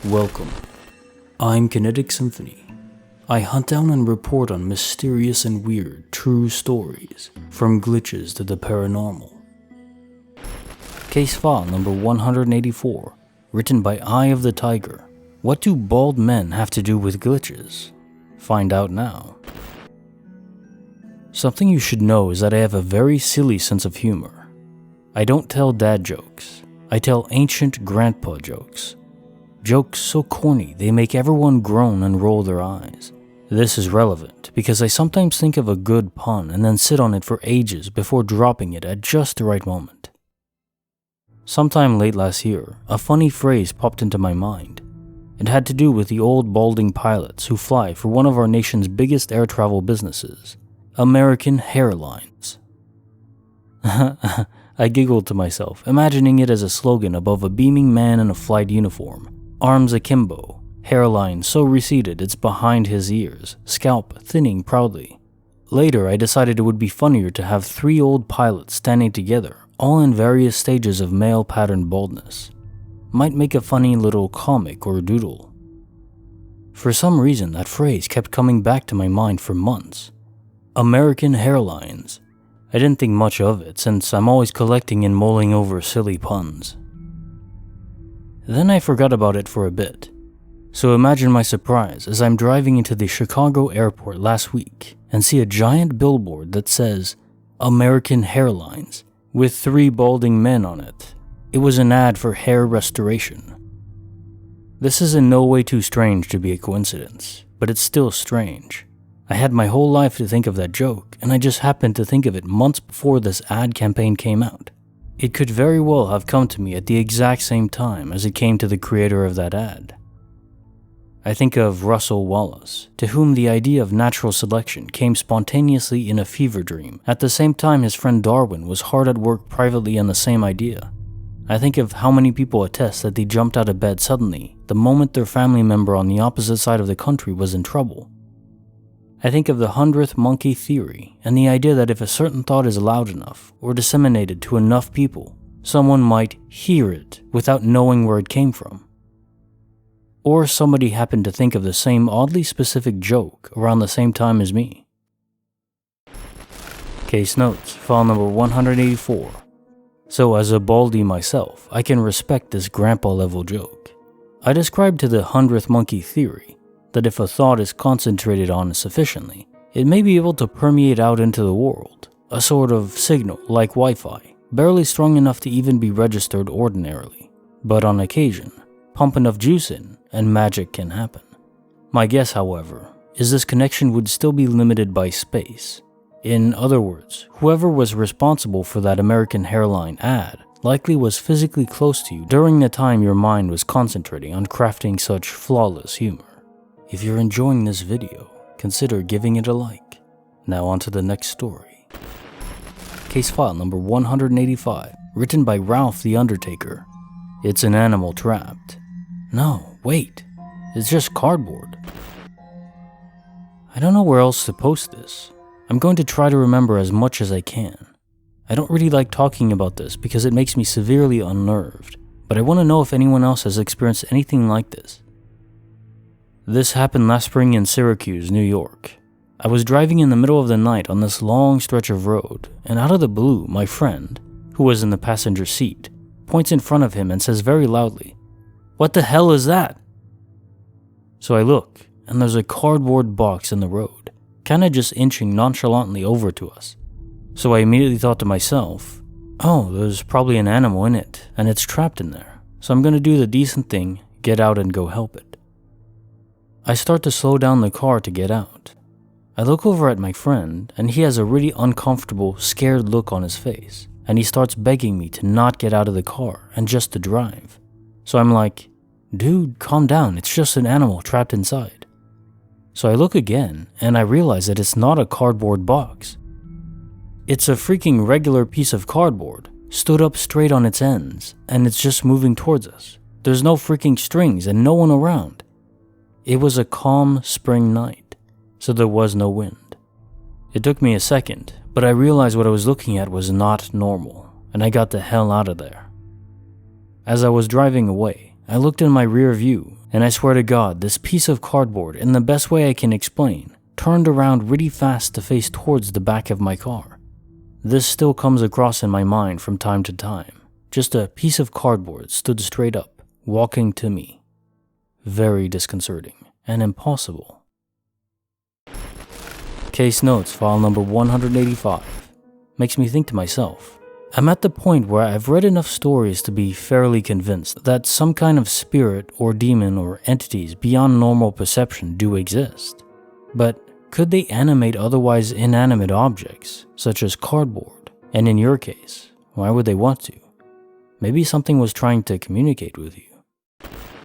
Welcome. I'm Kinetic Symphony. I hunt down and report on mysterious and weird true stories, from glitches to the paranormal. Case file number 184, written by Eye of the Tiger. What do bald men have to do with glitches? Find out now. Something you should know is that I have a very silly sense of humor. I don't tell dad jokes. I tell ancient grandpa jokes. Jokes so corny they make everyone groan and roll their eyes. This is relevant because I sometimes think of a good pun and then sit on it for ages before dropping it at just the right moment. Sometime late last year, a funny phrase popped into my mind. It had to do with the old balding pilots who fly for one of our nation's biggest air travel businesses, American Hairlines. I giggled to myself, imagining it as a slogan above a beaming man in a flight uniform. Arms akimbo, hairline so receded it's behind his ears, scalp thinning proudly. Later, I decided it would be funnier to have three old pilots standing together, all in various stages of male pattern baldness. Might make a funny little comic or doodle. For some reason, that phrase kept coming back to my mind for months. American Hairlines. I didn't think much of it since I'm always collecting and mulling over silly puns. Then I forgot about it for a bit. So imagine my surprise as I'm driving into the Chicago airport last week and see a giant billboard that says American Hairlines with three balding men on it. It was an ad for hair restoration. This is in no way too strange to be a coincidence, but it's still strange. I had my whole life to think of that joke, and I just happened to think of it months before this ad campaign came out. It could very well have come to me at the exact same time as it came to the creator of that ad. I think of Russell Wallace, to whom the idea of natural selection came spontaneously in a fever dream, at the same time his friend Darwin was hard at work privately on the same idea. I think of how many people attest that they jumped out of bed suddenly, the moment their family member on the opposite side of the country was in trouble. I think of the 100th monkey theory and the idea that if a certain thought is loud enough or disseminated to enough people, someone might hear it without knowing where it came from. Or somebody happened to think of the same oddly specific joke around the same time as me. Case notes, file number 184. So as a baldy myself, I can respect this grandpa level joke. I described to the 100th monkey theory that if a thought is concentrated on sufficiently, it may be able to permeate out into the world, a sort of signal like Wi-Fi, barely strong enough to even be registered ordinarily. But on occasion, pump enough juice in and magic can happen. My guess, however, is this connection would still be limited by space. In other words, whoever was responsible for that American Hairline ad likely was physically close to you during the time your mind was concentrating on crafting such flawless humor. If you're enjoying this video, consider giving it a like. Now on to the next story. Case file number 185, written by Ralph the Undertaker. It's an animal trapped. No, wait, it's just cardboard. I don't know where else to post this. I'm going to try to remember as much as I can. I don't really like talking about this because it makes me severely unnerved, but I want to know if anyone else has experienced anything like this. This happened last spring in Syracuse, New York. I was driving in the middle of the night on this long stretch of road, and out of the blue, my friend, who was in the passenger seat, points in front of him and says very loudly, "What the hell is that?" So I look, and there's a cardboard box in the road, kinda just inching nonchalantly over to us. So I immediately thought to myself, oh, there's probably an animal in it, and it's trapped in there, so I'm gonna do the decent thing, get out and go help it. I start to slow down the car to get out. I look over at my friend, and he has a really uncomfortable, scared look on his face, and he starts begging me to not get out of the car and just to drive. So I'm like, dude, calm down, it's just an animal trapped inside. So I look again, and I realize that it's not a cardboard box. It's a freaking regular piece of cardboard, stood up straight on its ends, and it's just moving towards us. There's no freaking strings and no one around. It was a calm spring night, so there was no wind. It took me a second, but I realized what I was looking at was not normal, and I got the hell out of there. As I was driving away, I looked in my rear view, and I swear to God, this piece of cardboard, in the best way I can explain, turned around really fast to face towards the back of my car. This still comes across in my mind from time to time. Just a piece of cardboard stood straight up, walking to me. Very disconcerting and impossible. Case notes, file number 185. Makes me think to myself, I'm at the point where I've read enough stories to be fairly convinced that some kind of spirit or demon or entities beyond normal perception do exist. But could they animate otherwise inanimate objects, such as cardboard? And in your case, why would they want to? Maybe something was trying to communicate with you.